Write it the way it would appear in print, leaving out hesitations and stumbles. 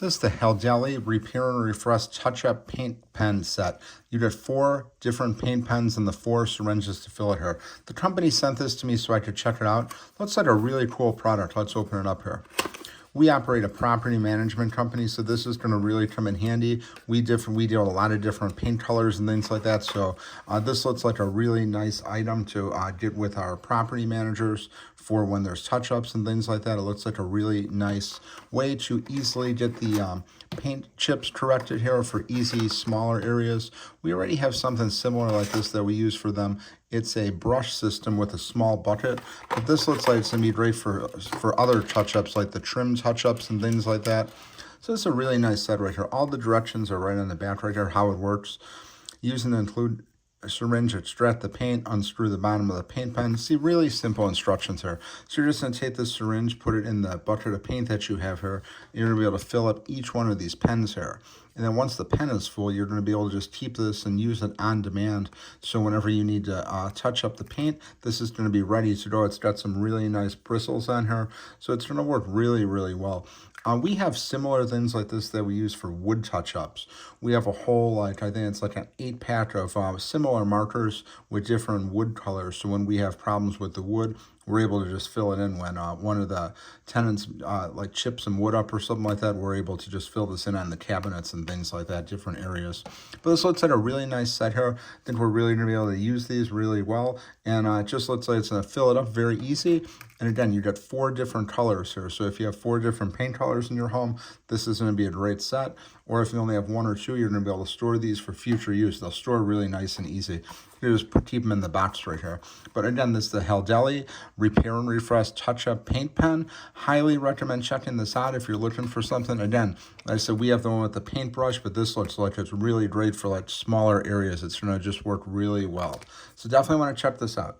This is the Halldeli Repair and Refresh Touch-Up Paint Pen Set. You get 4 different paint pens and the 4 syringes to fill it here. The company sent this to me so I could check it out. Looks like a really cool product. Let's open it up here. We operate a property management company, so this is going to really come in handy. We deal with a lot of different paint colors and things like that, so this looks like a really nice item to get with our property managers for when there's touch-ups and things like that. It looks like a really nice way to easily get the paint chips corrected here for easy, smaller areas. We already have something similar like this that we use for them. It's a brush system with a small bucket, but this looks like it's going to be great for other touch-ups like the trim touch-ups and things like that. So it's a really nice set right here. All the directions are right on the back right here, how it works. Using to include a syringe, extract the paint, unscrew the bottom of the paint pen. See, really simple instructions here. So you're just going to take this syringe, put it in the bucket of paint that you have here. You're going to be able to fill up each one of these pens here. And then once the pen is full, you're going to be able to just keep this and use it on demand. So whenever you need to touch up the paint, this is going to be ready to go. It's got some really nice bristles on here. So it's going to work really, really well. We have similar things like this that we use for wood touch-ups. We have a whole, I think it's like an 8-pack of similar markers with different wood colors. So when we have problems with the wood, we're able to just fill it in. When one of the tenants chips some wood up or something like that, we're able to just fill this in on the cabinets and things like that, different areas. But this looks like a really nice set here. I think we're really going to be able to use these really well. And it just looks like it's going to fill it up very easy. And again, you got 4 different colors here. So if you have 4 different paint colors in your home, this is going to be a great set. Or if you only have 1 or 2, you're going to be able to store these for future use. They'll store really nice and easy. You just keep them in the box right here. But again, this is the Halldeli Repair and Refresh Touch-Up Paint Pen. Highly recommend checking this out if you're looking for something. Again, like I said, we have the one with the paintbrush, but this looks like it's really great for smaller areas. It's going to just work really well. So definitely want to check this out.